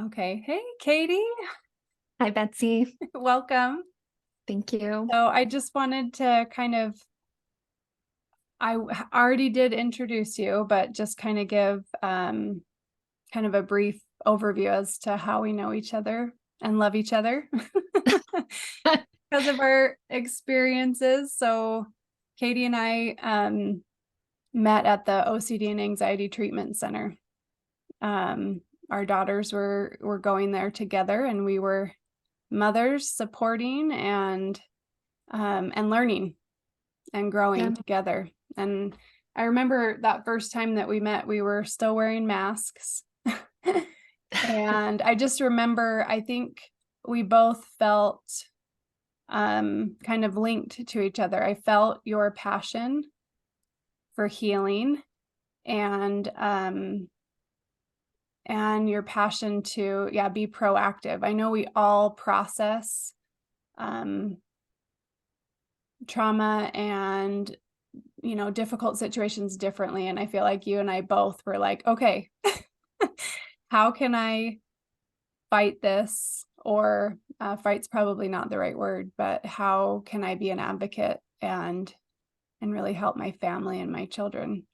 Okay. Hey, Katie. Hi, Betsy. Welcome. Thank you. So I just wanted to already did introduce you, but just kind of give kind of a brief overview as to how we know each other and love each other because of our experiences. So Katie and I met at the OCD and Anxiety Treatment Center. Our daughters were going there together, and we were mothers supporting and learning and growing Yeah. together. And I remember that first time that we met, we were still wearing masks. And I just remember, I think we both felt kind of linked to each other. I felt your passion for healing and your passion to be proactive. I know we all process trauma and difficult situations differently, and I feel like you and I both were like, okay, how can I fight this? Or fight's probably not the right word, but how can I be an advocate and really help my family and my children?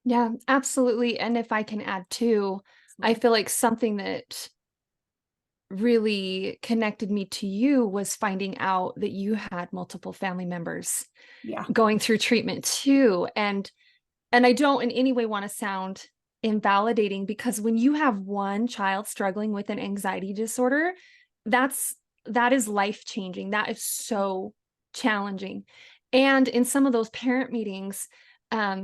Yeah, absolutely. And if I can add too, I feel like something that really connected me to you was finding out that you had multiple family members Yeah. going through treatment too. And I don't in any way want to sound invalidating, because when you have one child struggling with an anxiety disorder, that is life-changing. That is so challenging. And in some of those parent meetings,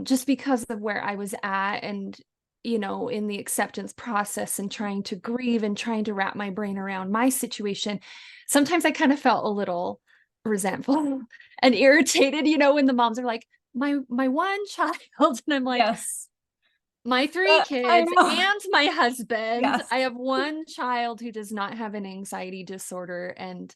just because of where I was at and in the acceptance process and trying to grieve and trying to wrap my brain around my situation, sometimes I kind of felt a little resentful and irritated, when the moms are like, my one child. And I'm like, Yes. my three I kids know. and my husband. Yes. I have one child who does not have an anxiety disorder. And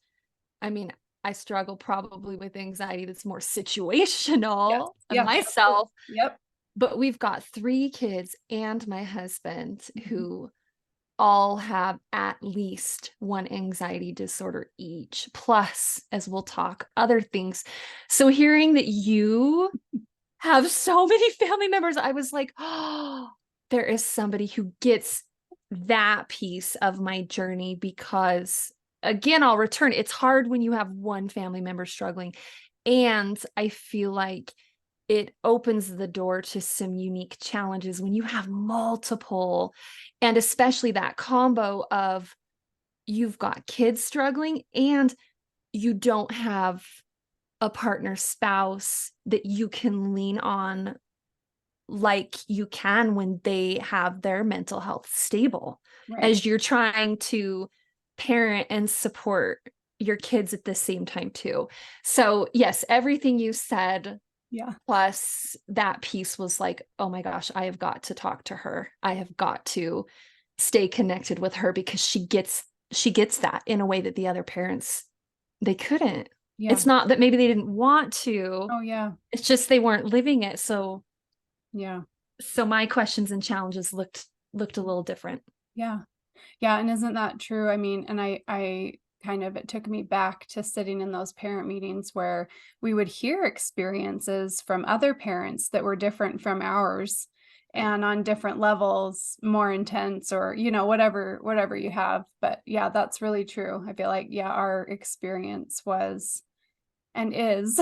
I mean, I struggle probably with anxiety that's more Yes. situational than Yes. myself. Yep. But we've got three kids and my husband who all have at least one anxiety disorder each, plus, as we'll talk, other things. So hearing that you have so many family members, I was like, oh, there is somebody who gets that piece of my journey. Because again, I'll return, it's hard when you have one family member struggling. And I feel like it opens the door to some unique challenges when you have multiple, and especially that combo of you've got kids struggling and you don't have a partner spouse that you can lean on like you can when they have their mental health stable, Right. as you're trying to parent and support your kids at the same time too. So yes, everything you said, Yeah. plus that piece was like, oh my gosh, I have got to talk to her. I have got to stay connected with her, because she gets that in a way that the other parents, they couldn't. Yeah. It's not that maybe they didn't want to, Oh, yeah. it's just they weren't living it. Yeah. So my questions and challenges looked a little different. Yeah. Yeah, and isn't that true? I mean, and I kind of, it took me back to sitting in those parent meetings where we would hear experiences from other parents that were different from ours and on different levels, more intense, or whatever you have. But yeah, that's really true. I feel like our experience was and is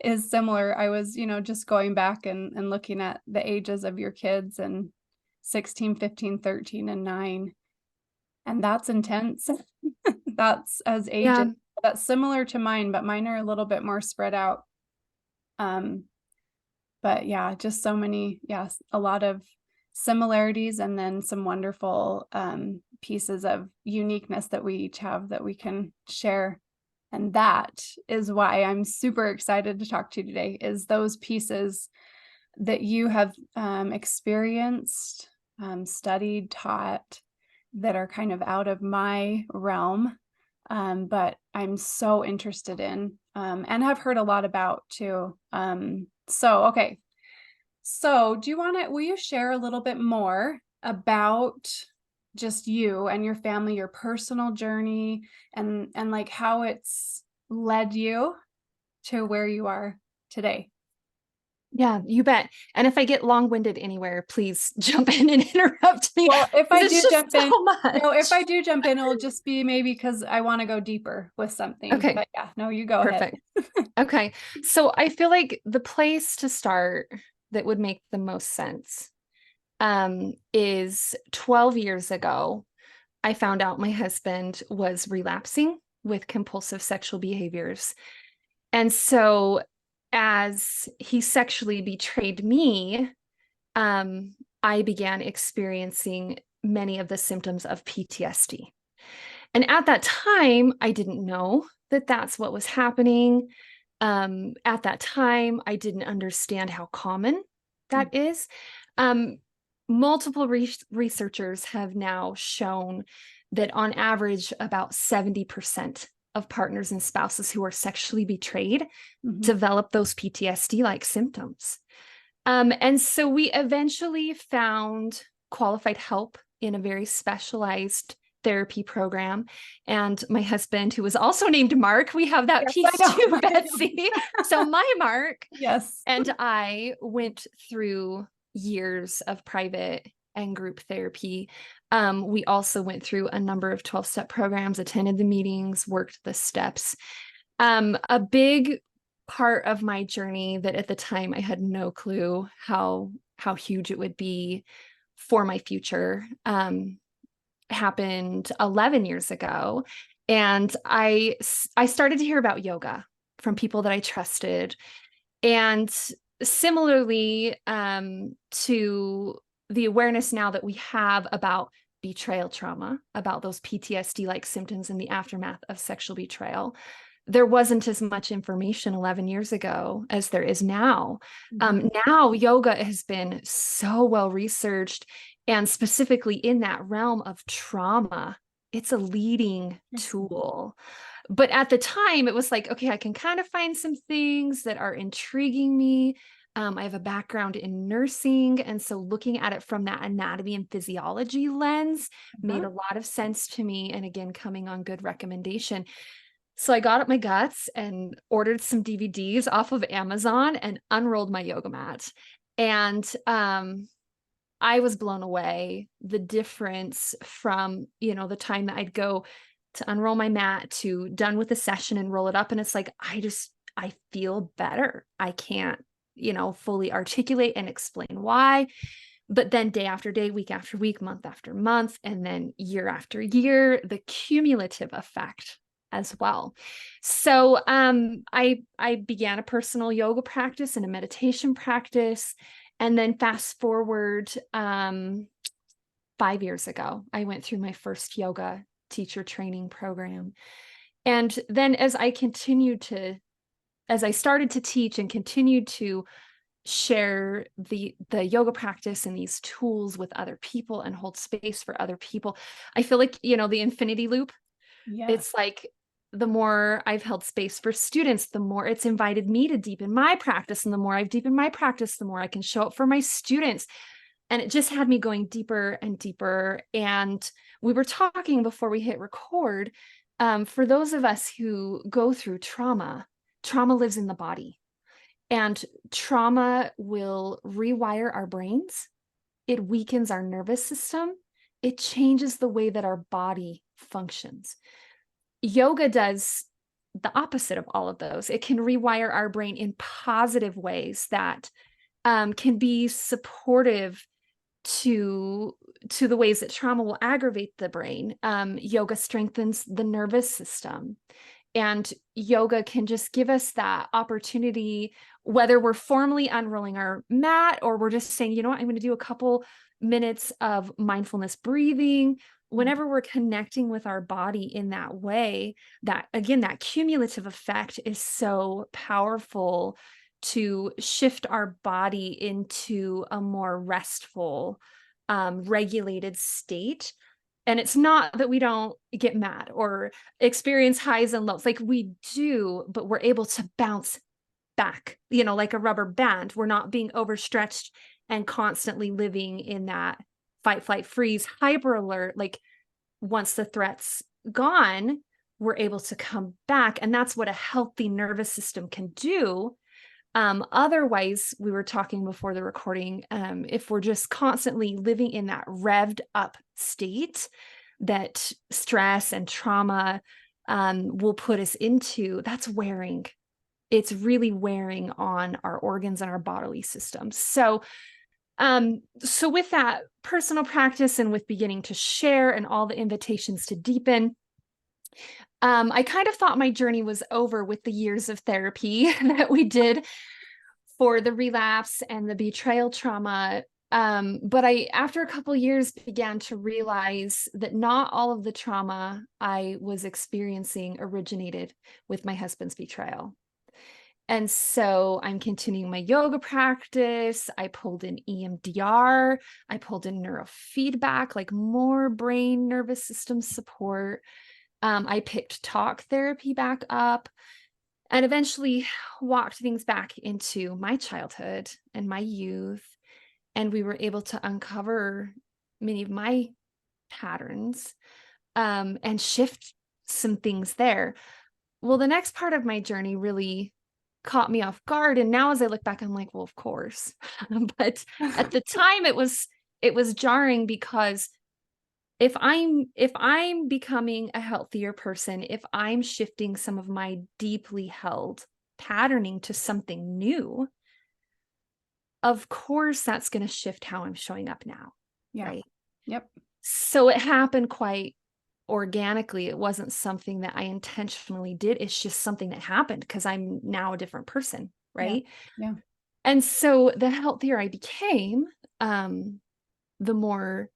is similar. I was, just going back and looking at the ages of your kids, and 16, 15, 13, and 9. And that's intense. That's as ages. Yeah. That's similar to mine, but mine are a little bit more spread out. Um, but yeah, just so many, yes, a lot of similarities, and then some wonderful pieces of uniqueness that we each have that we can share. And that is why I'm super excited to talk to you today, is those pieces that you have experienced, studied, taught, that are kind of out of my realm, but I'm so interested in, and have heard a lot about too. Okay. So will you share a little bit more about just you and your family, your personal journey, and like how it's led you to where you are today. Yeah, you bet. And if I get long-winded anywhere, please jump in and interrupt me Well, if I because it's do just jump in, so no, if I much. do jump in, it'll just be maybe because I want to go deeper with something. Okay, But yeah, no, you go ahead. perfect. Okay. So I feel like the place to start that would make the most sense is 12 years ago. I found out my husband was relapsing with compulsive sexual behaviors. And so as he sexually betrayed me, I began experiencing many of the symptoms of PTSD. And at that time, I didn't know that that's what was happening. At that time, I didn't understand how common that is. Um, Multiple researchers have now shown that on average, about 70% of partners and spouses who are sexually betrayed Mhm. develop those PTSD-like symptoms. And so we eventually found qualified help in a very specialized therapy program. And my husband, who was also named Mark, we have that Yes, I piece know. too, I know. Betsy. So my Mark Yes. and I went through years of private and group therapy. We also went through a number of 12-step programs, attended the meetings, worked the steps. A big part of my journey that at the time I had no clue how huge it would be for my future happened 11 years ago. And I started to hear about yoga from people that I trusted. And similarly to the awareness now that we have about betrayal trauma, about those PTSD-like symptoms in the aftermath of sexual betrayal, there wasn't as much information 11 years ago as there is now. Mhm. Now yoga has been so well researched, and specifically in that realm of trauma, it's a leading Yes. tool. But at the time, it was like, okay, I can kind of find some things that are intriguing me. I have a background in nursing. And so looking at it from that anatomy and physiology lens made Uh-huh. a lot of sense to me. And again, coming on good recommendation. So I got up my guts and ordered some DVDs off of Amazon and unrolled my yoga mat. And I was blown away. The difference from, the time that I'd go to unroll my mat to done with the session and roll it up. And it's like, I feel better. I can't, fully articulate and explain why. But then day after day, week after week, month after month, and then year after year, the cumulative effect as well. So I began a personal yoga practice and a meditation practice. And then fast forward 5 years ago, I went through my first yoga teacher training program. And then as I started to teach and continued to share the yoga practice and these tools with other people and hold space for other people, I feel like, the infinity loop, Yes. it's like the more I've held space for students, the more it's invited me to deepen my practice. And the more I've deepened my practice, the more I can show up for my students. And it just had me going deeper and deeper. And we were talking before we hit record. For those of us who go through trauma, trauma lives in the body. And trauma will rewire our brains. It weakens our nervous system. It changes the way that our body functions. Yoga does the opposite of all of those. It can rewire our brain in positive ways that can be supportive to the ways that trauma will aggravate the brain. Yoga strengthens the nervous system. And yoga can just give us that opportunity, whether we're formally unrolling our mat or we're just saying, you know what, I'm going to do a couple minutes of mindfulness breathing. Whenever we're connecting with our body in that way, that again, that cumulative effect is so powerful to shift our body into a more restful, regulated state. And it's not that we don't get mad or experience highs and lows. Like we do, but we're able to bounce back, like a rubber band. We're not being overstretched and constantly living in that fight, flight, freeze, hyper alert. Like once the threat's gone, we're able to come back. And that's what a healthy nervous system can do. Otherwise, we were talking before the recording, if we're just constantly living in that revved up state that stress and trauma will put us into, that's wearing. It's really wearing on our organs and our bodily systems. So with that personal practice and with beginning to share and all the invitations to deepen, I kind of thought my journey was over with the years of therapy that we did for the relapse and the betrayal trauma. But after a couple of years, began to realize that not all of the trauma I was experiencing originated with my husband's betrayal. And so I'm continuing my yoga practice. I pulled in EMDR. I pulled in neurofeedback, like more brain nervous system support. I picked talk therapy back up and eventually walked things back into my childhood and my youth. And we were able to uncover many of my patterns and shift some things there. Well, the next part of my journey really caught me off guard. And now as I look back, I'm like, well, of course. But at the time it was jarring, because if I'm becoming a healthier person, if I'm shifting some of my deeply held patterning to something new, of course that's going to shift how I'm showing up now. Yeah. Right. Yep. So it happened quite organically. It wasn't something that I intentionally did. It's just something that happened because I'm now a different person. Right. Yeah. And so the healthier I became, the more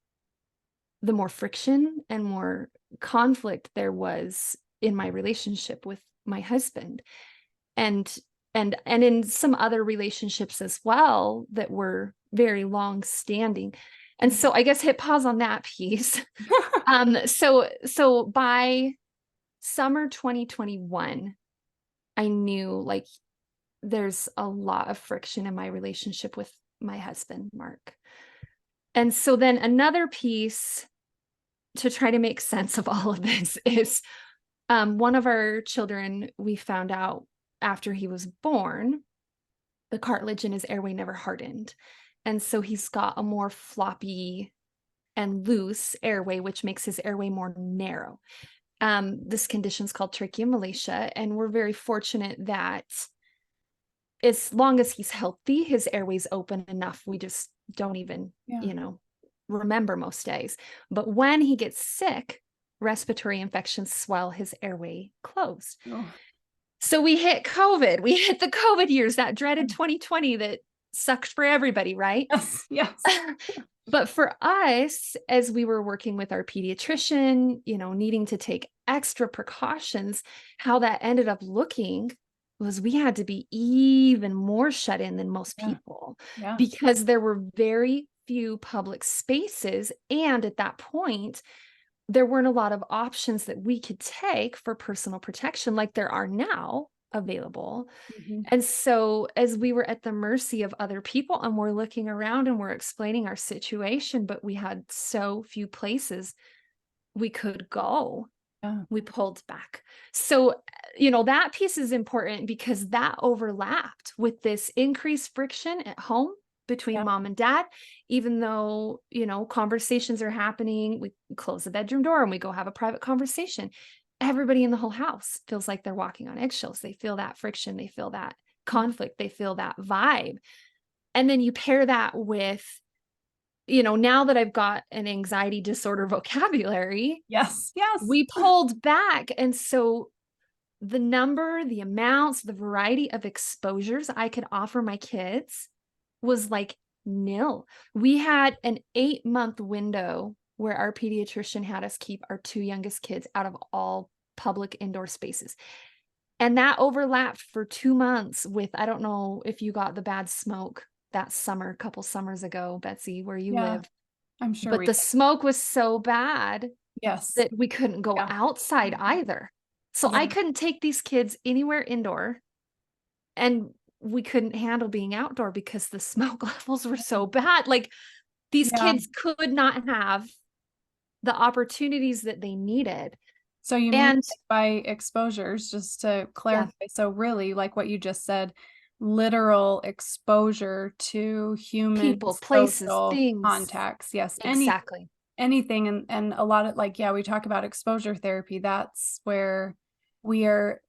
friction and more conflict there was in my relationship with my husband, and in some other relationships as well that were very long standing. And so I guess hit pause on that piece. So by summer 2021, I knew like there's a lot of friction in my relationship with my husband, Mark. And so then another piece to try to make sense of all of this is one of our children, we found out after he was born, the cartilage in his airway never hardened. And so he's got a more floppy and loose airway, which makes his airway more narrow. This condition is called tracheomalacia, and we're very fortunate that as long as he's healthy, his airway's open enough. We just don't even, remember most days. But when he gets sick, respiratory infections swell his airway closed. Oh. So we hit COVID. We hit the COVID years, that dreaded 2020 that sucked for everybody, right? Yes. But for us, as we were working with our pediatrician, needing to take extra precautions, how that ended up looking was we had to be even more shut in than most people, because there were very few public spaces. And at that point, there weren't a lot of options that we could take for personal protection like there are now available. Mm-hmm. And so as we were at the mercy of other people and we're looking around and we're explaining our situation, but we had so few places we could go, we pulled back. So, that piece is important because that overlapped with this increased friction at home between mom and dad. Even though, conversations are happening, we close the bedroom door and we go have a private conversation. Everybody in the whole house feels like they're walking on eggshells. They feel that friction. They feel that conflict. They feel that vibe. And then you pair that with, now that I've got an anxiety disorder vocabulary. Yes. We pulled back. And so the number, the amounts, the variety of exposures I could offer my kids was like nil. We had an 8-month window where our pediatrician had us keep our 2 youngest kids out of all public indoor spaces. And that overlapped for 2 months with, I don't know if you got the bad smoke that summer, a couple summers ago, Betsy, where you live. I'm sure. But the smoke was so bad that we couldn't go outside either. So I couldn't take these kids anywhere indoor, and we couldn't handle being outdoor because the smoke levels were so bad. Like These Yeah. kids could not have the opportunities that they needed. So you mean And like by exposures, just to yeah, clarify, so really like what you just said, literal exposure to human people, places, social things. contacts. Yes, Exactly. anything, and a lot of like, yeah, we talk about exposure therapy. That's where we are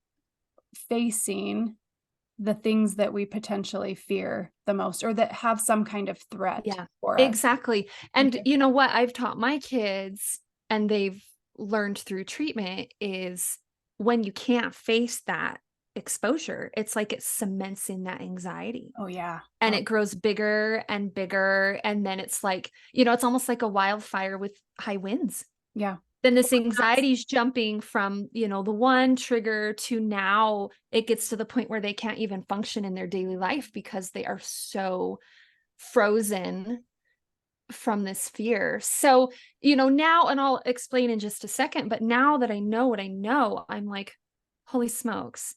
facing the things that we potentially fear the most or that have some kind of threat Yeah, for us. exactly. And Okay. you know what I've taught my kids, and they've learned through treatment, is when you can't face that exposure, it's like it cements in that anxiety. Oh yeah. And Oh it grows bigger and bigger. And then it's like, it's almost like a wildfire with high winds. yeah. Then Well, this anxiety is jumping from, the one trigger to now it gets to the point where they can't even function in their daily life because they are so frozen from this fear. So, now, and I'll explain in just a second, but now that I know what I know, I'm like, holy smokes,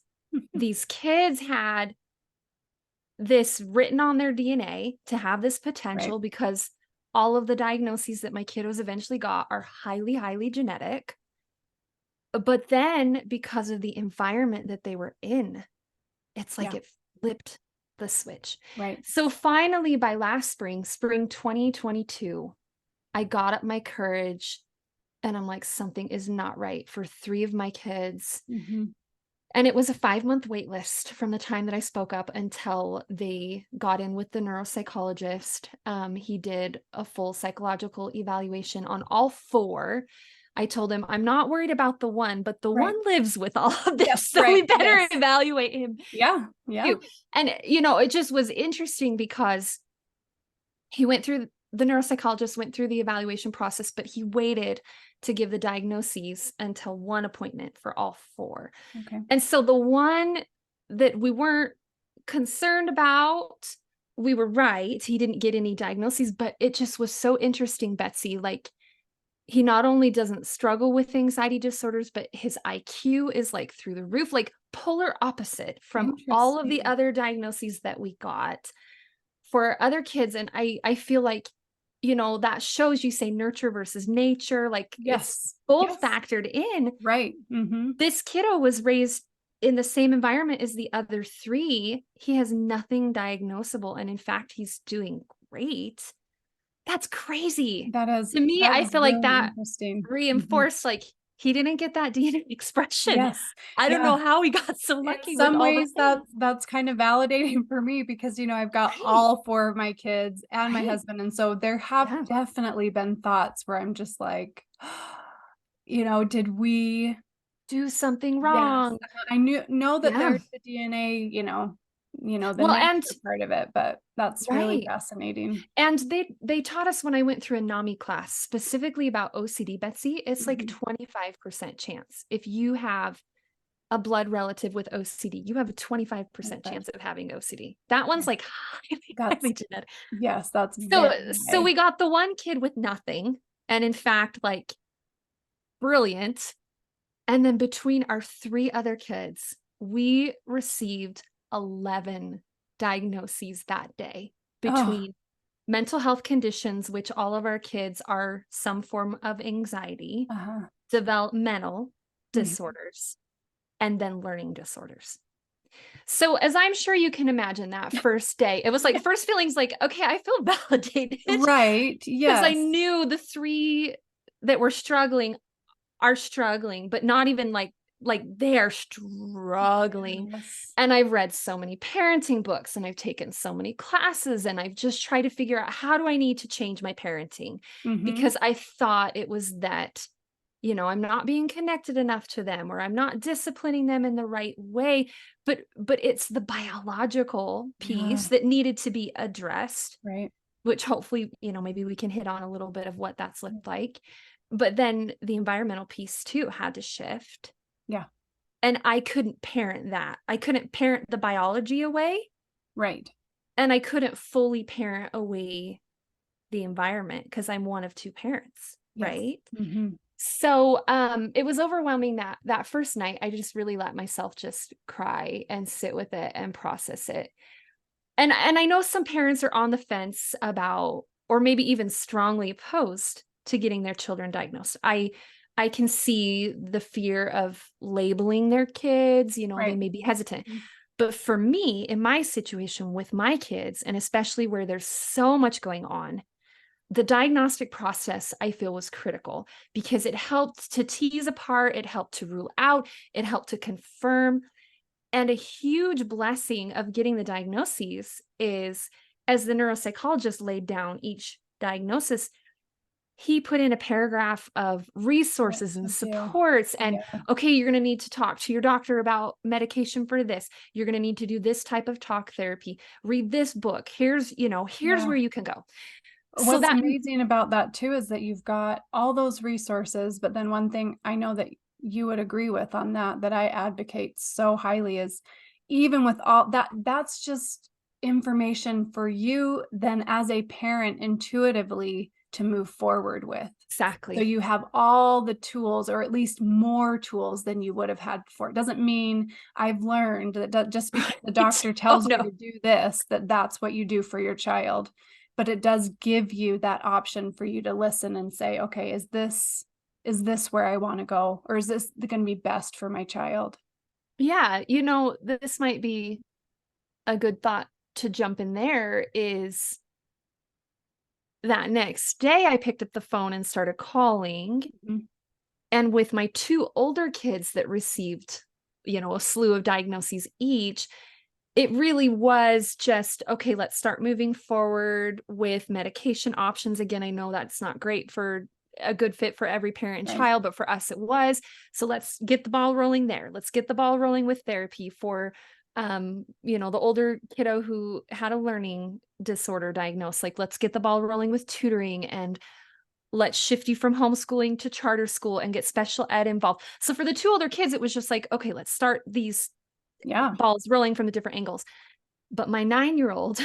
these kids had this written on their DNA to have this right. potential because all of the diagnoses that my kiddos eventually got are highly, highly genetic. But then because of the environment that they were in, it's like Yeah. it flipped the switch. Right. So finally, by last spring 2022, I got up my courage and I'm like, something is not right for 3 of my kids. Hmm. And it was a 5-month wait list from the time that I spoke up until they got in with the neuropsychologist. He did a full psychological evaluation on all 4. I told him, I'm not worried about the one, but the one Right. lives with all of Yes. this. So we Right. better Yes. evaluate him Yeah. Yeah. too. And, it just was interesting because he went through the neuropsychologist went through the evaluation process, but he waited to give the diagnoses until one appointment for all 4. Okay. And so the one that we weren't concerned about, we were right. He didn't get any diagnoses, but it just was so interesting, Betsy. Like, he not only doesn't struggle with anxiety disorders, but his IQ is like through the roof, like polar opposite from all of the Interesting. other diagnoses that we got for other kids. And I feel like, that shows, you say nurture versus nature, like it's Yes. both Yes. factored in. Right. Hmm. This kiddo was raised in the same environment as the other 3. He has nothing diagnosable, and in fact, he's doing great. That's crazy. To me, That I is feel like really that interesting. Hmm. reinforced, like, he didn't get that DNA expression. Yes. I don't Yeah. know how he got so In lucky with some all the ways, things. that's kind of validating for me because, I've got Right, all 4 of my kids and my right. husband. And so there have Yeah. definitely been thoughts where I'm just like, did we? Do something Yes. wrong. I know that Yeah. there's the DNA, the Well, and nature part of it, but that's really right. fascinating. And they taught us when I went through a NAMI class, specifically about OCD, Betsy, it's like Mhm. 25% chance. If you have a blood relative with OCD, you have a Oh, 25% good. chance of having OCD. That one's Okay. like highly, That's highly genetic. yes, that's So very so high. we got the one kid with nothing, and in fact, like, brilliant. And then between our 3 other kids, we received 11 diagnoses that day Oh, between mental health conditions, which all of our kids are some form of anxiety, uh-huh. developmental Mhm. disorders, and then learning disorders. So, as I'm sure you can imagine, that first day, it was like first feelings like, okay, I feel validated Right, because I yes. knew the 3 that were struggling are struggling, but not even like they are struggling. Yes. And I've read so many parenting books and I've taken so many classes and I've just tried to figure out, how do I need to change my parenting? Mhm. Because I thought it was that, I'm not being connected enough to them, or I'm not disciplining them in the right way. But it's the biological Yeah, piece that needed to be addressed, right. which hopefully, maybe we can hit on a little bit of what that's looked like. But then the environmental piece too had to shift. Yeah, And I couldn't parent that. I couldn't parent the biology away, right. and I couldn't fully parent away the environment because I'm one of 2 parents, Yes. right? Mhm. So, it was overwhelming that first night. I just really let myself just cry and sit with it and process it. And I know some parents are on the fence about or maybe even strongly opposed to getting their children diagnosed. I can see the fear of labeling their kids, they Right. may be hesitant. Mhm. But for me, in my situation with my kids, and especially where there's so much going on, the diagnostic process I feel was critical because it helped to tease apart, it helped to rule out, it helped to confirm. And a huge blessing of getting the diagnoses is, as the neuropsychologist laid down each diagnosis, he put in a paragraph of Yes, resources and I do. supports and, Yeah. okay, you're going to need to talk to your doctor about medication for this. You're going to need to do this type of talk therapy. Read this book. Here's Yeah. where you can go. So What's that amazing about that too is that you've got all those resources, but then one thing I know that you would agree with on that I advocate so highly is even with all that, that's just information for you then as a parent intuitively to move forward with. So exactly. you have all the tools or at least more tools than you would have had before. It doesn't mean I've learned that just because the Right. doctor Oh tells you no. to do this, that's what you do for your child, but it does give you that option for you to listen and say, okay, is this where I want to go? Or is this going to be best for my child? Yeah, this might be a good thought to jump in there is that next day I picked up the phone and started calling. Mhm. And with my two older kids that received, a slew of diagnoses each, it really was just, okay, let's start moving forward with medication options. Again, I know that's not great for a good fit for every parent and Right. child, but for us it was. So let's get the ball rolling there. Let's get the ball rolling with therapy for the older kiddo who had a learning disorder diagnosed. Like, let's get the ball rolling with tutoring, and let's shift you from homeschooling to charter school and get special ed involved. So for the two older kids, it was just like, okay, let's start these Yeah. balls rolling from the different angles. But my 9-year-old,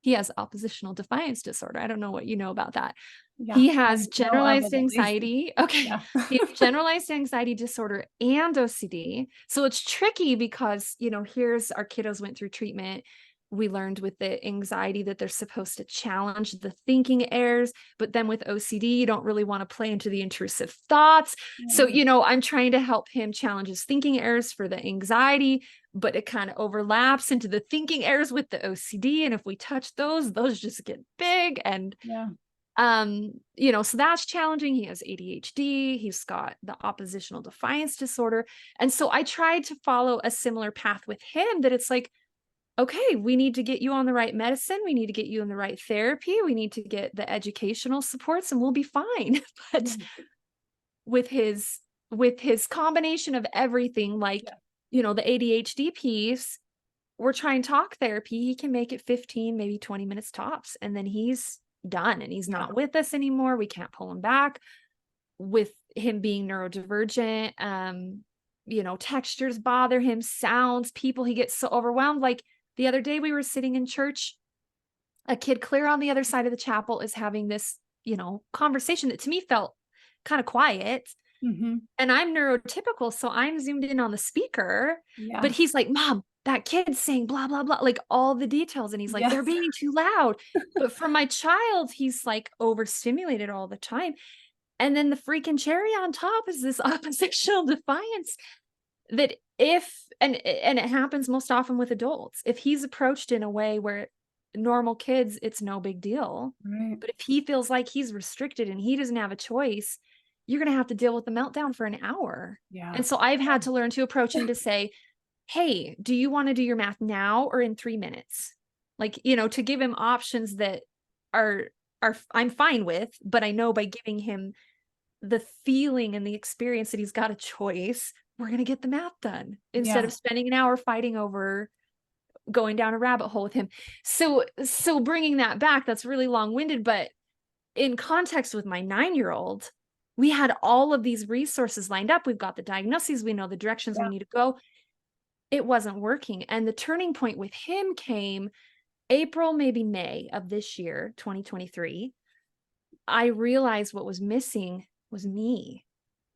he has oppositional defiance disorder. I don't know what you know about that. Yeah. He I has know of it generalized at least. anxiety. Okay. Yeah. He has generalized anxiety disorder and OCD. So it's tricky because, here's our kiddos went through treatment. We learned with the anxiety that they're supposed to challenge the thinking errors, but then with OCD, you don't really want to play into the intrusive thoughts. So, Yeah. I'm trying to help him challenge his thinking errors for the anxiety, but it kind of overlaps into the thinking errors with the OCD. And if we touch those just get big. And Yeah. so that's challenging. He has ADHD, he's got the oppositional defiance disorder. And so I tried to follow a similar path with him, that it's like, okay, we need to get you on the right medicine, we need to get you in the right therapy, we need to get the educational supports, and we'll be fine. But Yeah. with his combination of everything, like, Yeah. the ADHD piece, we're trying talk therapy, he can make it 15, maybe 20 minutes tops, and then he's done and he's Yeah. not with us anymore. We can't pull him back. With him being neurodivergent, textures bother him, sounds, people, he gets so overwhelmed. Like, the other day we were sitting in church, a kid clear on the other side of the chapel is having this, conversation that to me felt kind of quiet, Mhm. and I'm neurotypical, so I'm zoomed in on the speaker, but Yeah. he's like, "Mom, that kid's saying blah, blah, blah," like all the details. And he's like, "They're Yes. being too loud." But for my child, he's like overstimulated all the time. And then the freaking cherry on top is this oppositional defiance that, and it happens most often with adults. If he's approached in a way where normal kids, it's no big deal. Right. But if he feels like he's restricted and he doesn't have a choice, you're going to have to deal with the meltdown for an hour. Yeah. And so I've had to learn to approach him to say, "Hey, do you want to do your math now or in 3 minutes?" Like, to give him options that are, I'm fine with, but I know by giving him the feeling and the experience that he's got a choice, we're going to get the math done instead Yeah. of spending an hour fighting over going down a rabbit hole with him. So bringing that back, that's really long-winded, but in context with my 9-year-old, we had all of these resources lined up. We've got the diagnoses, we know the directions we Yeah. need to go. It wasn't working. And the turning point with him came April, maybe May of this year, 2023. I realized what was missing was me.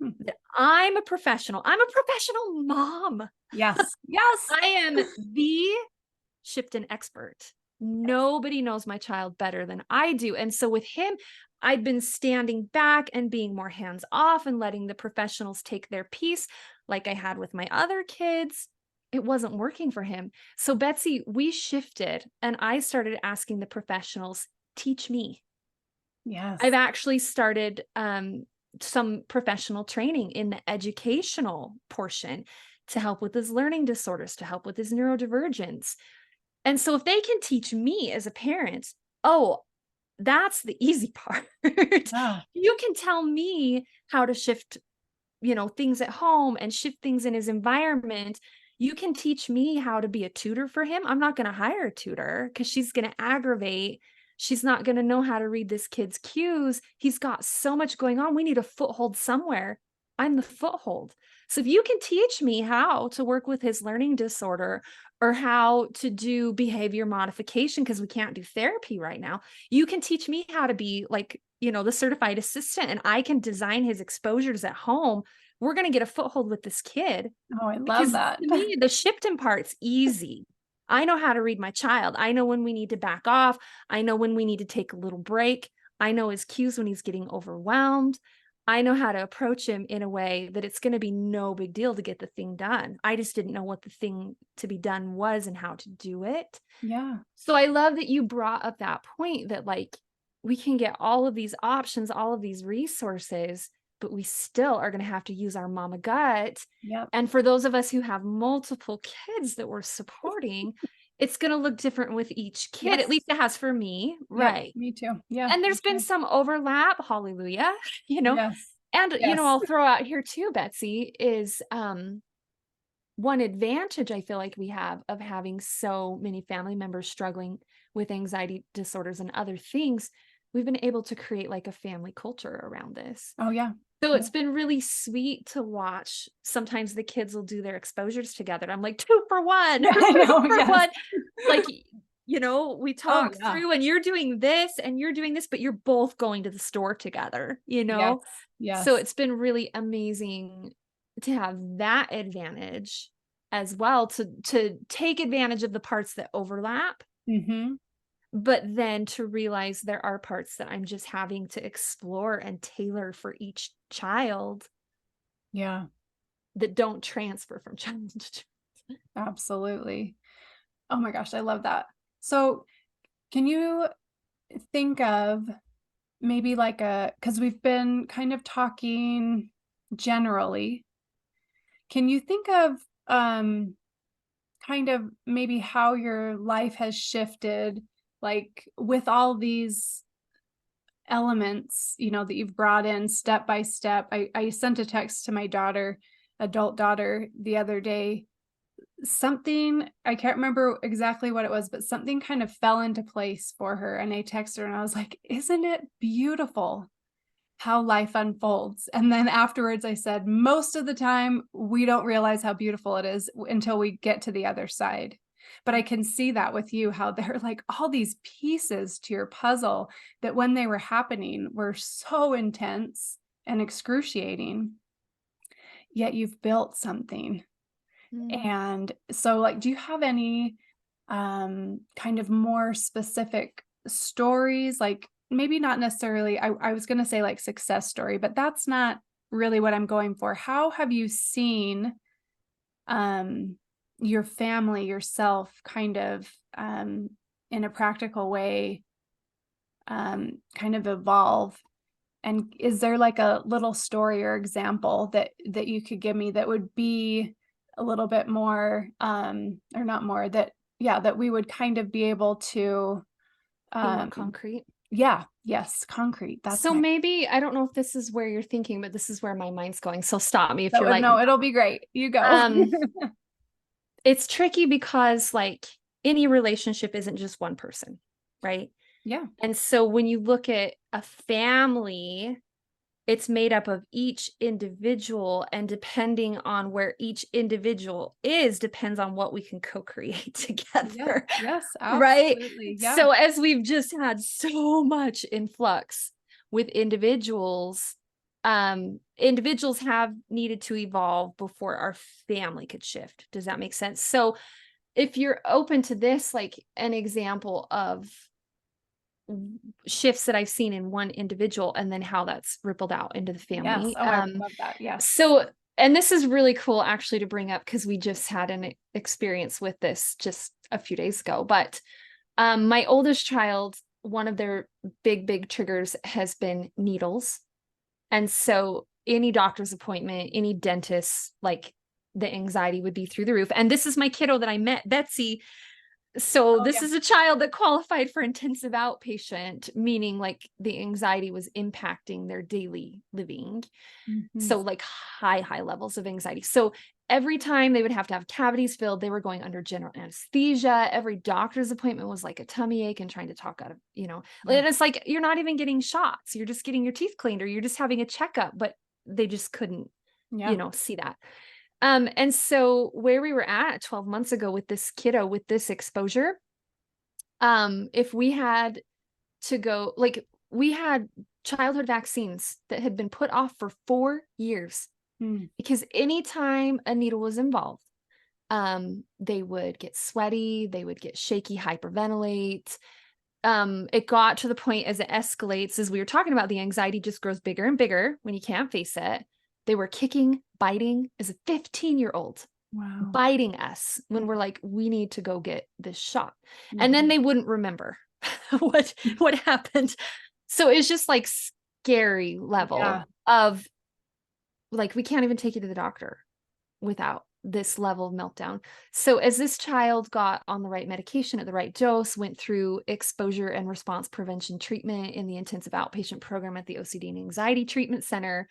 Hmm. That I'm a professional. I'm a professional mom. Yes. Yes. I am the Shipton expert. Nobody knows my child better than I do. And so with him, I'd been standing back and being more hands off and letting the professionals take their piece like I had with my other kids. It wasn't working for him. So Betsy, we shifted and I started asking the professionals, teach me. I've Yes. actually started some professional training in the educational portion to help with his learning disorders, to help with his neurodivergence. And so if they can teach me as a parent, oh, that's the easy part. Yeah. You can tell me how to shift, things at home and shift things in his environment. You can teach me how to be a tutor for him. I'm not going to hire a tutor because she's going to aggravate. She's not going to know how to read this kid's cues. He's got so much going on. We need a foothold somewhere. I'm the foothold. So if you can teach me how to work with his learning disorder or how to do behavior modification, because we can't do therapy right now, you can teach me how to be like, the certified assistant, and I can design his exposures at home. We're going to get a foothold with this kid, Oh, I love because that. to me, the shifting part's easy. I know how to read my child. I know when we need to back off. I know when we need to take a little break. I know his cues when he's getting overwhelmed. I know how to approach him in a way that it's going to be no big deal to get the thing done. I just didn't know what the thing to be done was and how to do it. Yeah. So I love that you brought up that point that like we can get all of these options, all of these resources, but we still are going to have to use our mama gut. Yep. And for those of us who have multiple kids that we're supporting, it's going to look different with each kid. At Yes. least it has for me. Yep. Right. Me too. Yeah, And for there's been sure. some overlap, hallelujah, Yes. and, Yes. I'll throw out here too, Betsy, is, one advantage I feel like we have of having so many family members struggling with anxiety disorders and other things, we've been able to create like a family culture around this. Oh, yeah. So Yeah. it's been really sweet to watch. Sometimes the kids will do their exposures together. And I'm like, 2 for 1, I two know. for Yes. one. Like, we Oh, talk yeah. through and you're doing this and you're doing this, but you're both going to the store together. Yes. So Yes. it's been really amazing to have that advantage as well, to take advantage of the parts that overlap, Mhm. but then to realize there are parts that I'm just having to explore and tailor for each child Yeah, that don't transfer from child to child. absolutely. Oh my gosh, I love that. So, can you think of maybe like because we've been kind of talking generally, can you think of um kind of maybe how your life has shifted, like with all these elements, that you've brought in step by step? I sent a text to my daughter, adult daughter, the other day. Something, I can't remember exactly what it was, but something kind of fell into place for her. And I texted her and I was like, isn't it beautiful how life unfolds? And then afterwards I said, most of the time we don't realize how beautiful it is until we get to the other side. But I can see that with you, how there are like all these pieces to your puzzle that when they were happening were so intense and excruciating, yet you've built something. Mm. And so, like, do you have any kind of more specific stories? Like, maybe not necessarily, I was going to say like success story, but that's not really what I'm going for. How have you seen um, your family, yourself, kind of in a practical way, kind of evolve? And is there like a little story or example that you could give me that would be a little bit more, or not more, that yeah, that we would kind of be able to, Be more um concrete. yeah, yes, concrete. That's So my maybe, I don't know if this is where you're thinking, but this is where my mind's going. So stop me if that you're would like, no, it'll be great. You go. um, it's tricky because like any relationship isn't just one person, right? Yeah. And so when you look at a family, it's made up of each individual, and depending on where each individual is, depends on what we can co-create Yes, together, yes, right? absolutely. Yeah. So as we've just had so much influx with individuals, individuals have needed to evolve before our family could shift. Does that make sense? So if you're open to this, like an example of shifts that I've seen in one individual and then how that's rippled out into the Yes. family. Oh, I would love that. Yes. So, and this is really cool actually to bring up because we just had an experience with this just a few days ago. But my oldest child, one of their big triggers has been needles. And so any doctor's appointment, any dentist, like the anxiety would be through the roof. And this is my kiddo that I met, Betsy. So Oh, this yeah. is a child that qualified for intensive outpatient, meaning like the anxiety was impacting their daily living. Mhm. So like high levels of anxiety. So every time they would have to have cavities filled, they were going under general anesthesia. Every doctor's appointment was like a tummy ache and trying to talk out of, Yeah. and it's like, you're not even getting shots. You're just getting your teeth cleaned or you're just having a checkup, but they just couldn't, Yeah. see that. And so where we were at 12 months ago with this kiddo, with this exposure, if we had to go, like we had childhood vaccines that had been put off for 4 years Mm. because anytime a needle was involved, they would get sweaty, they would get shaky, hyperventilate. It got to the point as it escalates, as we were talking about, the anxiety just grows bigger and bigger when you can't face it. They were kicking, biting as a 15-year-old, Wow. biting us when we're like, we need to go get this shot. And then Mhm. they wouldn't remember what happened. So it's just like scary level Yeah. of like, we can't even take you to the doctor without this level of meltdown. So as this child got on the right medication at the right dose, went through exposure and response prevention treatment in the intensive outpatient program at the OCD and Anxiety Treatment Center,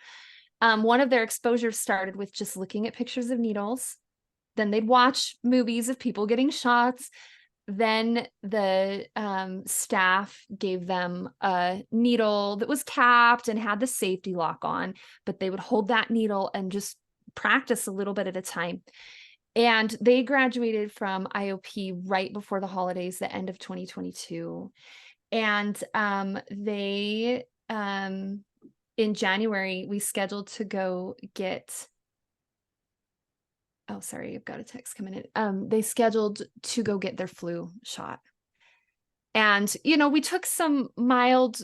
one of their exposures started with just looking at pictures of needles. Then they'd watch movies of people getting shots. Then the staff gave them a needle that was capped and had the safety lock on, but they would hold that needle and just practice a little bit at a time. And they graduated from IOP right before the holidays, the end of 2022. And they in January, we scheduled to go get, oh, sorry, I've got a text coming in. They scheduled to go get their flu shot. And, we took some mild,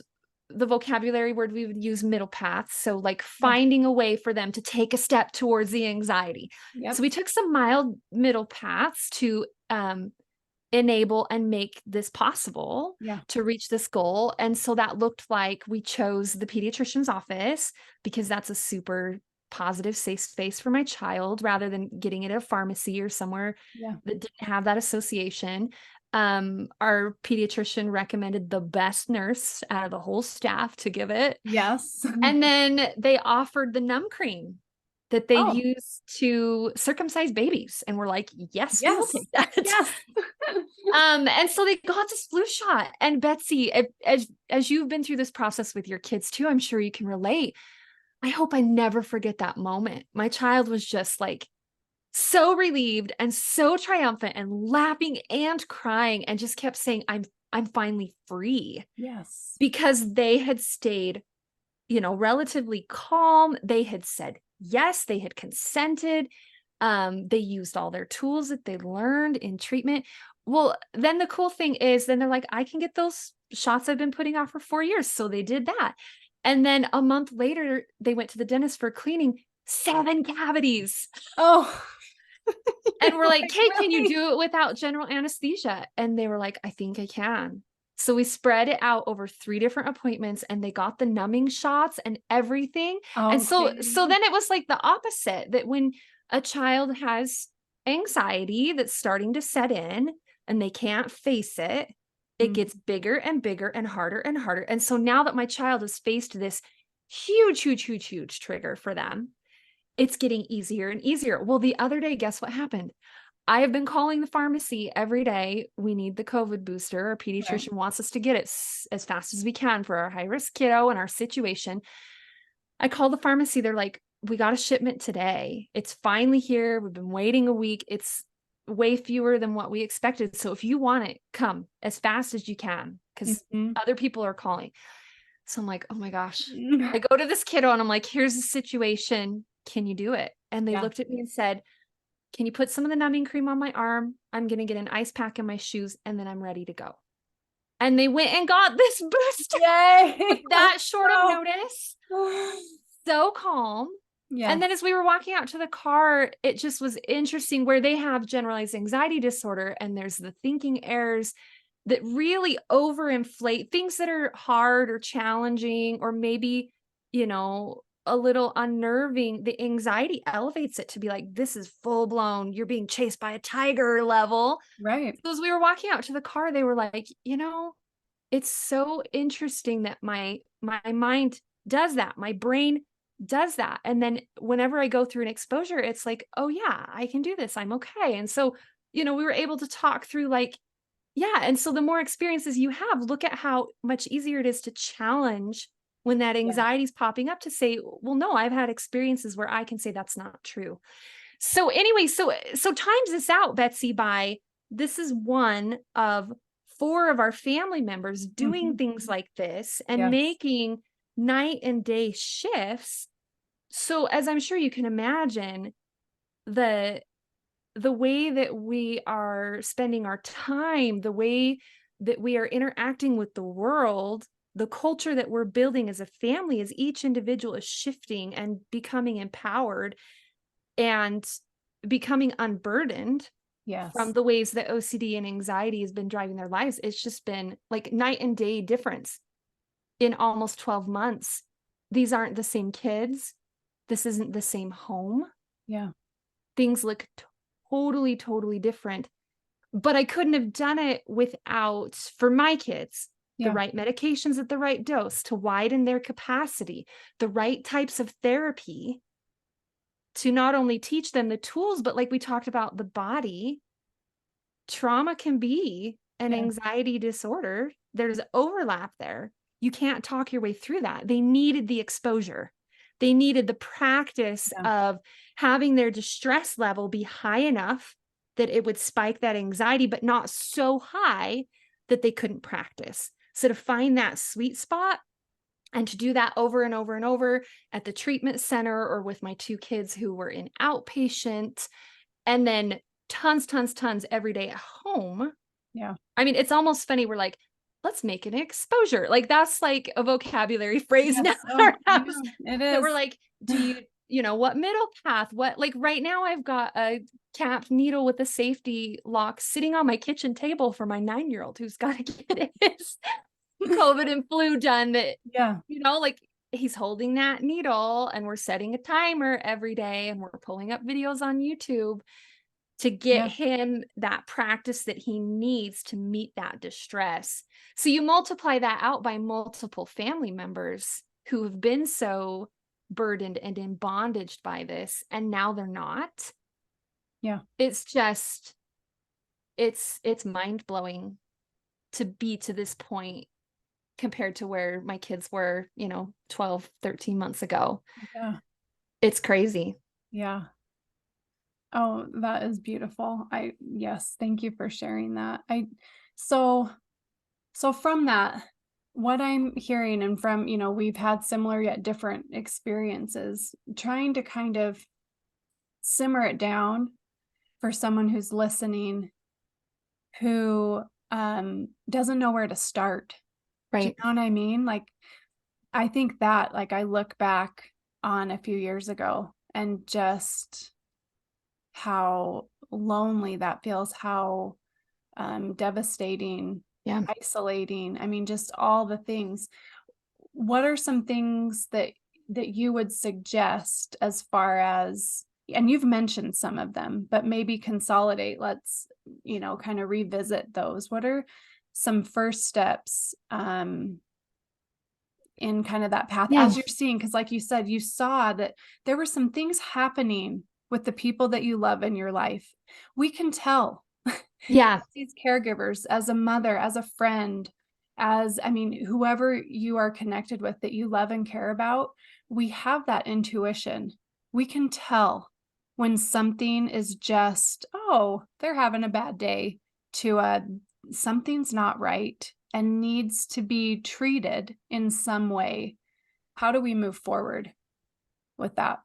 the vocabulary word we would use, middle paths. So like Yeah. finding a way for them to take a step towards the anxiety. Yep. So we took some mild middle paths to enable and make this possible Yeah. to reach this goal. And so that looked like we chose the pediatrician's office because that's a super positive, safe space for my child rather than getting it at a pharmacy or somewhere Yeah. that didn't have that association. Our pediatrician recommended the best nurse out of the whole staff to give it. Yes. And then they offered the numb cream that they Oh, use to circumcise babies. And we're like, yes, we will yes. take that. Yes. And so they got this flu shot. And Betsy, as you've been through this process with your kids too, I'm sure you can relate. I hope I never forget that moment. My child was just like so relieved and so triumphant and laughing and crying and just kept saying, I'm finally free, Yes. because they had stayed, relatively calm. They had said yes, they had consented. They used all their tools that they learned in treatment. Well, then the cool thing is, then they're like, I can get those shots I've been putting off for 4 years. So they did that. And then a month later, they went to the dentist for cleaning, 7 cavities. Oh. And we're like, Like, hey, can you really? do it without general anesthesia? And they were like, I think I can. So we spread it out over 3 different appointments and they got the numbing shots and everything. And so Okay. then it was like the opposite, that when a child has anxiety that's starting to set in and they can't face it, it Mm. gets bigger and bigger and harder and harder. And so now that my child has faced this huge trigger for them, it's getting easier and easier. Well, the other day, guess what happened? I have been calling the pharmacy every day. We need the COVID booster. Our Right. pediatrician wants us to get it as fast as we can for our high risk kiddo and our situation. I called the pharmacy. They're like, we got a shipment today. It's finally here. We've been waiting a week. It's way fewer than what we expected. So if you want it, come as fast as you can, because Mhm. other people are calling. So I'm like, oh my gosh. I go to this kiddo and I'm like, here's the situation. Can you do it? And they Yeah. looked at me and said, Can you put some of the numbing cream on my arm? I'm going to get an ice pack in my shoes, and then I'm ready to go. And they went and got this booster Yay. with that short of Oh. notice. So calm. Yeah. And then as we were walking out to the car, it just was interesting where they have generalized anxiety disorder, and there's the thinking errors that really overinflate things that are hard or challenging, or maybe, a little unnerving. The anxiety elevates it to be like, this is full blown, you're being chased by a tiger level. Right. So as we were walking out to the car, they were like, it's so interesting that my mind does that. My brain does that. And then whenever I go through an exposure, it's like, oh yeah, I can do this. I'm okay. And so, we were able to talk through like, yeah. And so the more experiences you have, look at how much easier it is to challenge when that Yeah. anxiety is popping up, to say, well, no, I've had experiences where I can say that's not true. So anyway, so times this out, Betsy, by this is one of 4 of our family members doing Mhm. things like this and Yes. making night and day shifts. So as I'm sure you can imagine, the way that we are spending our time, the way that we are interacting with the world, the culture that we're building as a family, as each individual is shifting and becoming empowered and becoming unburdened from Yes. the ways that OCD and anxiety has been driving their lives. It's just been like night and day difference in almost 12 months. These aren't the same kids. This isn't the same home. Yeah. Things look totally, totally different. But I couldn't have done it without, for my kids, the Yeah. right medications at the right dose to widen their capacity, the right types of therapy to not only teach them the tools, but like we talked about the body, trauma can be an Yeah. anxiety disorder. There's overlap there. You can't talk your way through that. They needed the exposure. They needed the practice Yeah. of having their distress level be high enough that it would spike that anxiety, but not so high that they couldn't practice. So to find that sweet spot and to do that over and over and over at the treatment center or with my 2 kids who were in outpatient, and then tons every day at home. Yeah. I mean, it's almost funny. We're like, let's make an exposure. Like that's like a vocabulary phrase now Yes. in our Oh, I house know. It that we're is. like, what middle path? What, like right now I've got a capped needle with a safety lock sitting on my kitchen table for my 9-year-old who's got to get his COVID and flu done, that, Yeah. like he's holding that needle and we're setting a timer every day and we're pulling up videos on YouTube to get Yeah. him that practice that he needs to meet that distress. So you multiply that out by multiple family members who have been so burdened and in bondage by this, and now they're not. Yeah. It's just, it's mind-blowing to be to this point compared to where my kids were, 12, 13 months ago. Yeah. It's crazy. Yeah. Oh, that is beautiful. Yes, thank you for sharing that. So from that, what I'm hearing, and from, we've had similar yet different experiences, trying to kind of simmer it down for someone who's listening, who doesn't know where to start. Do you Right. know what I mean? Like, I think that, like, I look back on a few years ago and just how lonely that feels, how devastating, Yeah. isolating. I mean, just all the things. What are some things that you would suggest, as far as, and you've mentioned some of them, but maybe consolidate, let's, kind of revisit those. What are some first steps in kind of that path Yeah. as you're seeing? Because like you said, you saw that there were some things happening with the people that you love in your life. We can tell Yeah. these caregivers, as a mother, as a friend, as, I mean, whoever you are connected with that you love and care about, we have that intuition. We can tell when something is just, oh, they're having a bad day, to something's not right and needs to be treated in some way. How do we move forward with that?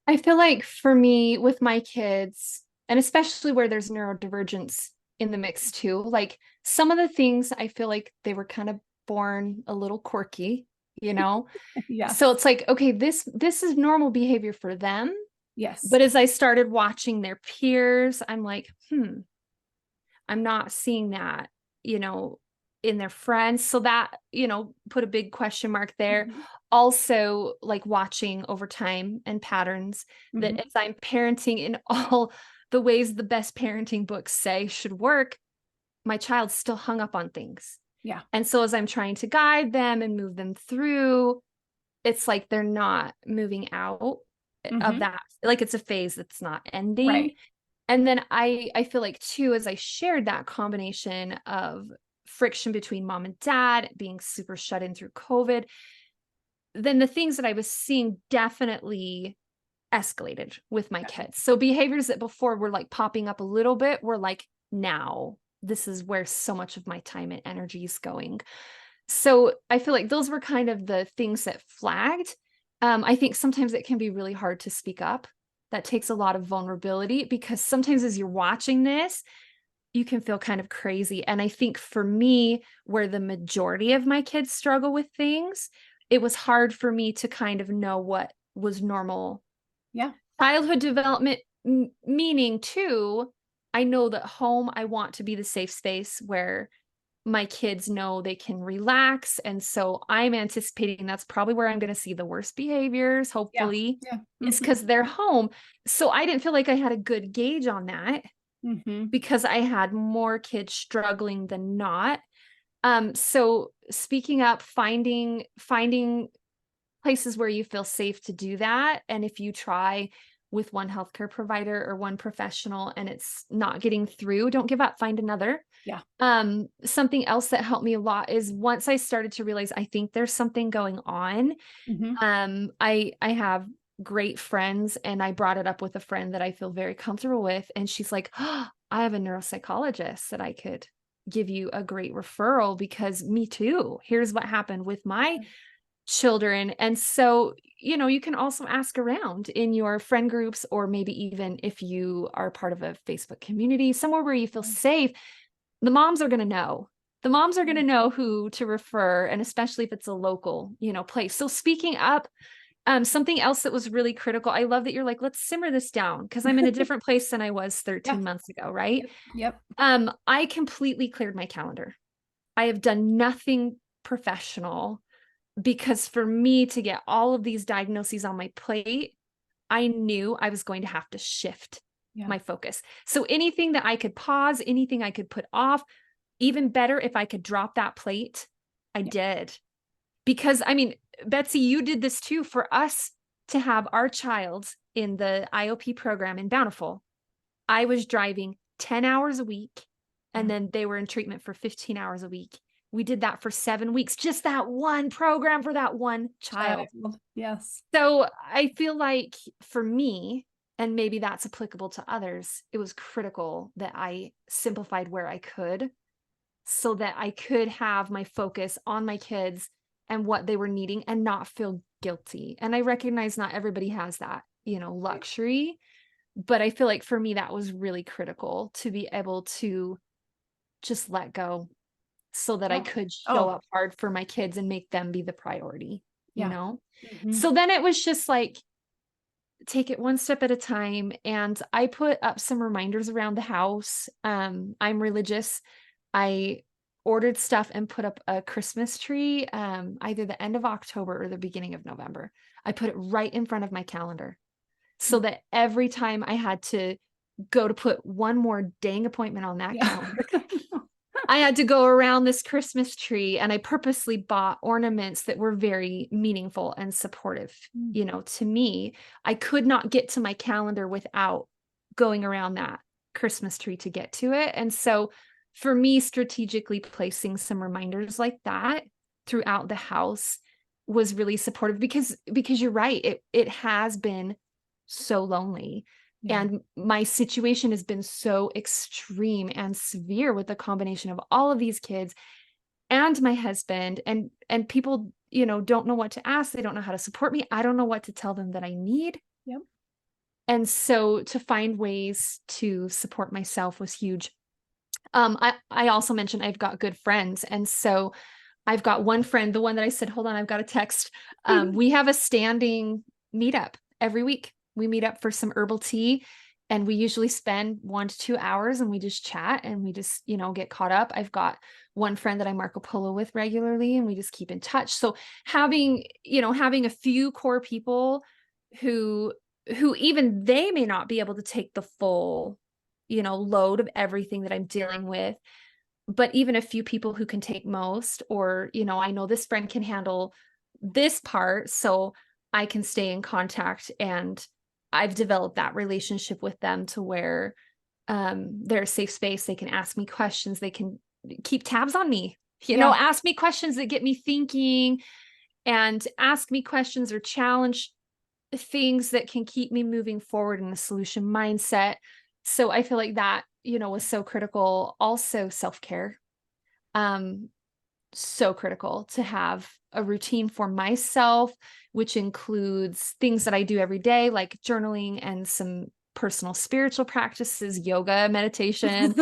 I feel like for me with my kids, and especially where there's neurodivergence in the mix too. Like some of the things I feel like they were kind of born a little quirky, you know? So Yes. it's like, okay, this is normal behavior for them. Yes. But as I started watching their peers, I'm like, I'm not seeing that, you know, in their friends. So that, you know, put a big question mark there. Mhm. Also, like watching over time and patterns that Mhm. as I'm parenting in all the ways the best parenting books say should work, my child's still hung up on things. Yeah. And so as I'm trying to guide them and move them through, it's like they're not moving out of Mhm. that. Like it's a phase that's not ending. Right. And then I feel like too, as I shared that combination of friction between mom and dad being super shut in through COVID, then the things that I was seeing definitely escalated with my Yeah. kids. So behaviors that before were like popping up a little bit were like, now this is where so much of my time and energy is going. So I feel like those were kind of the things that flagged. I think sometimes it can be really hard to speak up. That takes a lot of vulnerability because sometimes as you're watching this, you can feel kind of crazy. And I think for me, where the majority of my kids struggle with things, it was hard for me to kind of know what was normal Yeah. childhood development, meaning too, I know that home, I want to be the safe space where my kids know they can relax. And so I'm anticipating that's probably where I'm going to see the worst behaviors, Yeah. hopefully, Yeah. is Mhm. because they're home. So I didn't feel like I had a good gauge on that Mhm. because I had more kids struggling than not. So speaking up, finding places where you feel safe to do that. And if you try with one healthcare provider or one professional and it's not getting through, don't give up, find another. Yeah. Something else that helped me a lot is once I started to realize I think there's something going on. Mhm. I have great friends and I brought it up with a friend that I feel very comfortable with. And she's like, oh, I have a neuropsychologist that I could give you a great referral because me too. Here's what happened with my children. And so, you know, you can also ask around in your friend groups, or maybe even if you are part of a Facebook community, somewhere where you feel safe, the moms are going to know. The moms are going to know who to refer, and especially if it's a local, you know, place. So speaking up, something else that was really critical. I love that you're like, let's simmer this down because I'm in a different place than I was Yeah. 13 months ago, right? Yep. Yep. I completely cleared my calendar. I have done nothing professional because for me to get all of these diagnoses on my plate, I knew I was going to have to shift Yeah. my focus. So anything that I could pause, anything I could put off, even better if I could drop that plate, I Yeah. did. Because I mean, Betsy, you did this too for us to have our child in the IOP program in Bountiful. I was driving 10 hours a week, and Yeah. then they were in treatment for 15 hours a week. We did that for 7 weeks, just that one program for that one child. Child. Yes. So I feel like for me, and maybe that's applicable to others, it was critical that I simplified where I could so that I could have my focus on my kids and what they were needing and not feel guilty. And I recognize not everybody has that, you know, Right. luxury, but I feel like for me, that was really critical to be able to just let go so that I Yeah. could show Oh, up hard for my kids and make them be the priority, you yeah. know? Mhm. So then it was just like, take it one step at a time. And I put up some reminders around the house. I'm religious. I ordered stuff and put up a Christmas tree, either the end of October or the beginning of November. I put it right in front of my calendar so Mm. that every time I had to go to put one more dang appointment on that Yeah. calendar, I had to go around this Christmas tree, and I purposely bought ornaments that were very meaningful and supportive, Mm. you know, to me. I could not get to my calendar without going around that Christmas tree to get to it. And so for me, strategically placing some reminders like that throughout the house was really supportive because you're right, it has been so lonely. Yeah. And my situation has been so extreme and severe with the combination of all of these kids and my husband, and people, you know, don't know what to ask. They don't know how to support me. I don't know what to tell them that I need. Yep. And so to find ways to support myself was huge. I also mentioned I've got good friends. And so I've got one friend, the one that I said, hold on, I've got a text. We have a standing meetup every week. We meet up for some herbal tea, and we usually spend 1 to 2 hours and we just chat and we just, get caught up. I've got one friend that I Marco Polo with regularly, and we just keep in touch. So having a few core people who even they may not be able to take the full, load of everything that I'm dealing with, but even a few people who can take most, or, I know this friend can handle this part, so I can stay in contact. And I've developed that relationship with them to where they're a safe space. They can ask me questions. They can keep tabs on me, Yeah. ask me questions that get me thinking, and ask me questions or challenge things that can keep me moving forward in a solution mindset. So I feel like that, was so critical. Also self-care. So critical to have a routine for myself, which includes things that I do every day, like journaling and some personal spiritual practices, yoga, meditation.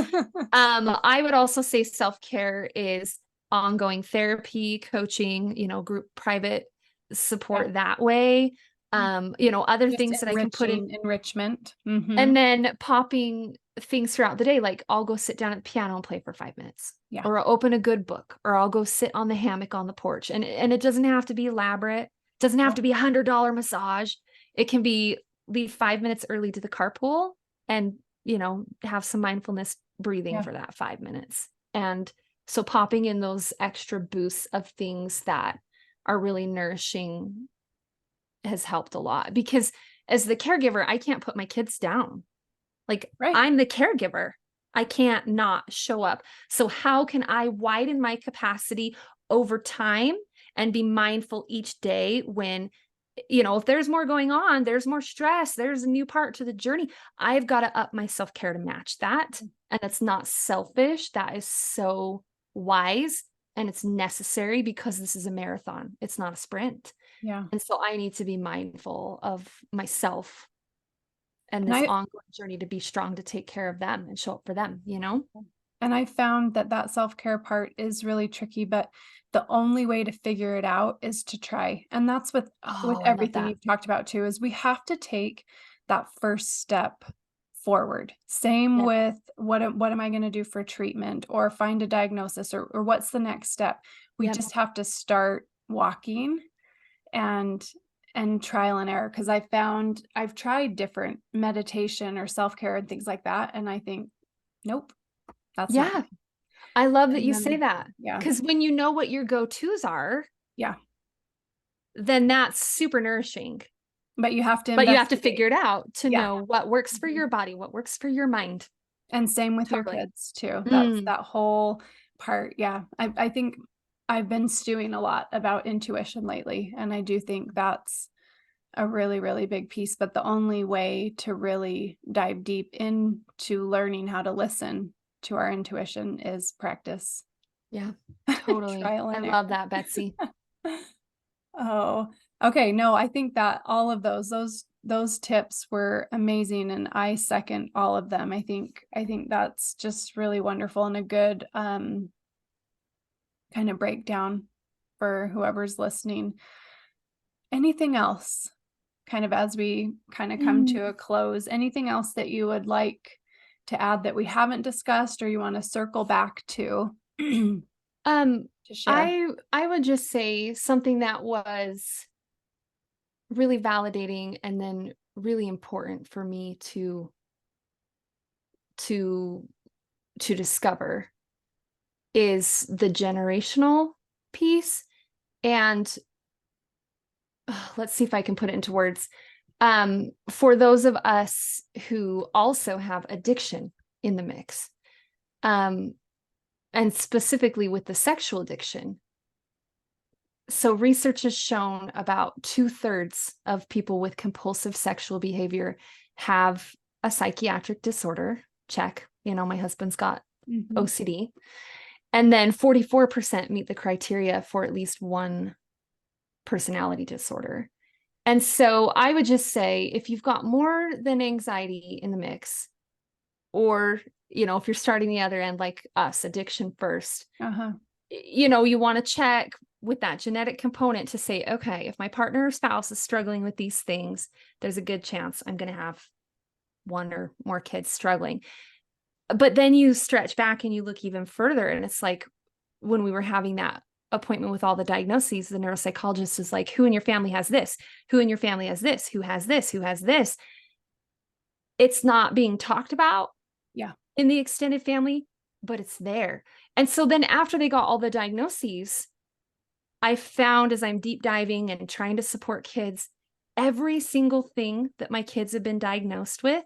I would also say self-care is ongoing therapy, coaching, group private support Yeah. that way. Other Just things that I can put in, enrichment. and then popping things throughout the day. Like I'll go sit down at the piano and play for 5 minutes, Yeah. or I'll open a good book, or I'll go sit on the hammock on the porch. And it doesn't have to be elaborate. It doesn't have to be $100 massage. It can be leave 5 minutes early to the carpool and, have some mindfulness breathing Yeah. for that 5 minutes. And so popping in those extra boosts of things that are really nourishing has helped a lot, because as the caregiver, I can't put my kids down. Like Right. I'm the caregiver. I can't not show up. So how can I widen my capacity over time and be mindful each day when, if there's more going on, there's more stress, there's a new part to the journey, I've got to up my self-care to match that. And it's not selfish. That is so wise, and it's necessary, because this is a marathon. It's not a sprint. Yeah. And so I need to be mindful of myself and And this I ongoing journey to be strong, to take care of them and show up for them, and I found that self-care part is really tricky, but the only way to figure it out is to try. And that's with Oh, I love everything that. you've talked about too, is we have to take that first step forward. Same Yeah. with what am I going to do for treatment, or find a diagnosis, or what's the next step? We Yeah. just have to start walking and trial and error, because I've tried different meditation or self-care and things like that, and I think, nope, that's not Yeah. me. I love that And you say then that, yeah, because when you know what your go-tos are, yeah, then that's super nourishing. but you have to But you have to investigate. figure it out to Yeah. know what works for Mhm. your body, what works for your mind. And same with your Totally. kids too. That's Mm, that whole part. Yeah. I think I've been stewing a lot about intuition lately, and I do think that's a really, really big piece. But the only way to really dive deep into learning how to listen to our intuition is practice. yeah, totally. Trial I and love that, Betsy. error. Oh, okay. No, I think that all of those tips were amazing, and I second all of them. I think that's just really wonderful, and a good kind of breakdown for whoever's listening. Anything else, kind of as we kind of come Mm. to a close, anything else that you would like to add that we haven't discussed, or you want to circle back to to Um, share? I would just say something that was really validating and then really important for me to to discover is the generational piece. And let's see if I can put it into words. For those of us who also have addiction in the mix, um, and specifically with the sexual addiction. So research has shown about 2/3 of people with compulsive sexual behavior have a psychiatric disorder. Check. My husband's got Mhm. OCD. And then 44% meet the criteria for at least one personality disorder. And so I would just say, if you've got more than anxiety in the mix, or, if you're starting the other end, like us, addiction first, Uh-huh. you want to check with that genetic component to say, okay, if my partner or spouse is struggling with these things, there's a good chance I'm going to have one or more kids struggling. But then you stretch back and you look even further, and it's like when we were having that appointment with all the diagnoses, the neuropsychologist is like, who in your family has this? Who in your family has this? Who has this? Who has this? It's not being talked about Yeah. in the extended family, but it's there. And so then after they got all the diagnoses, I found, as I'm deep diving and trying to support kids, every single thing that my kids have been diagnosed with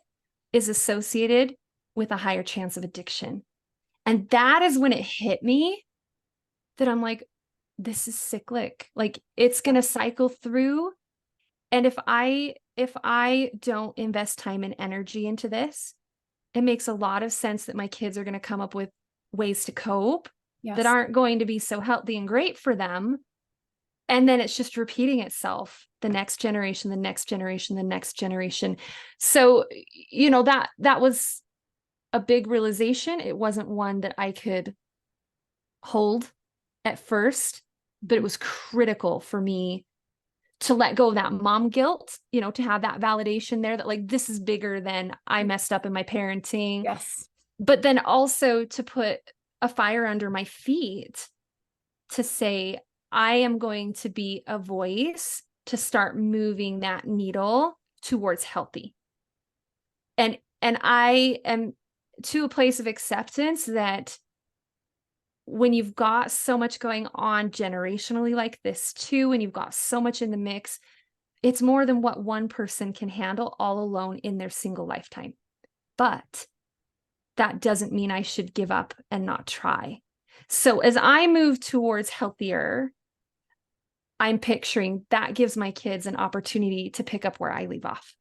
is associated with a higher chance of addiction. And that is when it hit me that I'm like, this is cyclic. Like, it's going to cycle through. And if I don't invest time and energy into this, it makes a lot of sense that my kids are going to come up with ways to cope that Yes. aren't going to be so healthy and great for them. And then it's just repeating itself, the next generation, the next generation, the next generation. So, that was a big realization. It wasn't one that I could hold at first, but it was critical for me to let go of that mom guilt, to have that validation there that, like, this is bigger than I messed up in my parenting. Yes. But then also to put a fire under my feet to say, I am going to be a voice to start moving that needle towards healthy. And I am to a place of acceptance that when you've got so much going on generationally like this too, and you've got so much in the mix, it's more than what one person can handle all alone in their single lifetime. But that doesn't mean I should give up and not try. So as I move towards healthier, I'm picturing that gives my kids an opportunity to pick up where I leave off,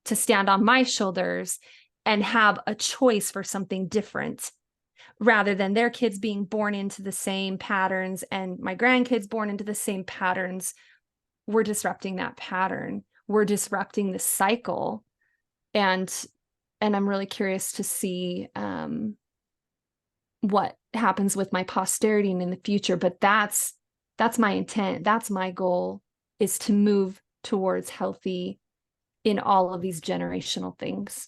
to stand on my shoulders and have a choice for something different, rather than their kids being born into the same patterns and my grandkids born into the same patterns. We're disrupting that pattern. We're disrupting the cycle. And I'm really curious to see what happens with my posterity and in the future. But that's my intent. That's my goal, is to move towards healthy in all of these generational things.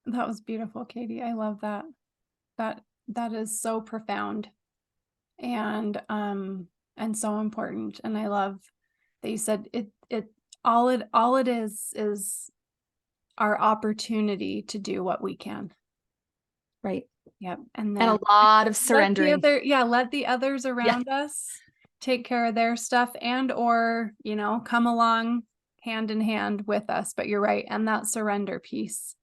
That was beautiful, Katy. I love that. That is so profound and so important. And I love that you said all it is our opportunity to do what we can. Right. Yep. And And then a lot of surrendering. let the others around us take care of their stuff, and or come along hand in hand with us. But you're right. And that surrender piece,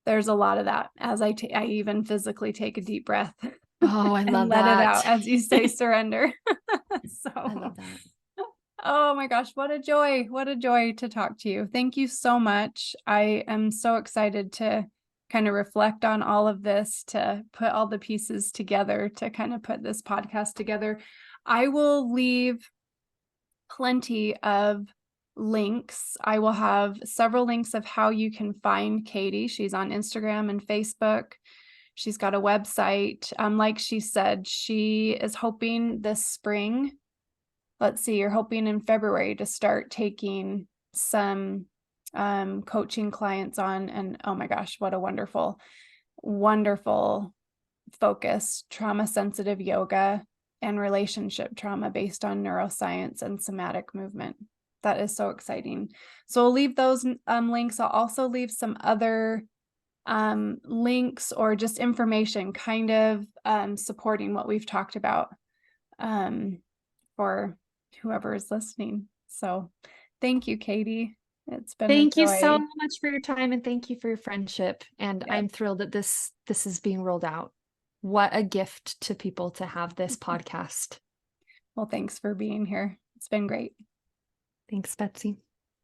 there's a lot of that as I even physically take a deep breath Oh, I and love let it that. out as you say surrender. So I love that. oh my gosh, what a joy to talk to you. Thank you so much. I am so excited to kind of reflect on all of this, to put all the pieces together, to kind of put this podcast together. I will leave plenty of links. I will have several links of how you can find Katy. She's on Instagram and Facebook. She's got a website. Like she said, she is hoping this spring, let's see, you're hoping in February to start taking some coaching clients on. And oh my gosh, what a wonderful, wonderful focus, trauma sensitive yoga and relationship trauma based on neuroscience and somatic movement. That is so exciting. So I'll leave those links. I'll also leave some other links or just information kind of supporting what we've talked about for whoever is listening. So thank you, Katy. It's been a Thank you so joy. much for your time, and thank you for your friendship. And Yes. I'm thrilled that this is being rolled out. What a gift to people to have this podcast. Well, thanks for being here. It's been great. Thanks, Betsy.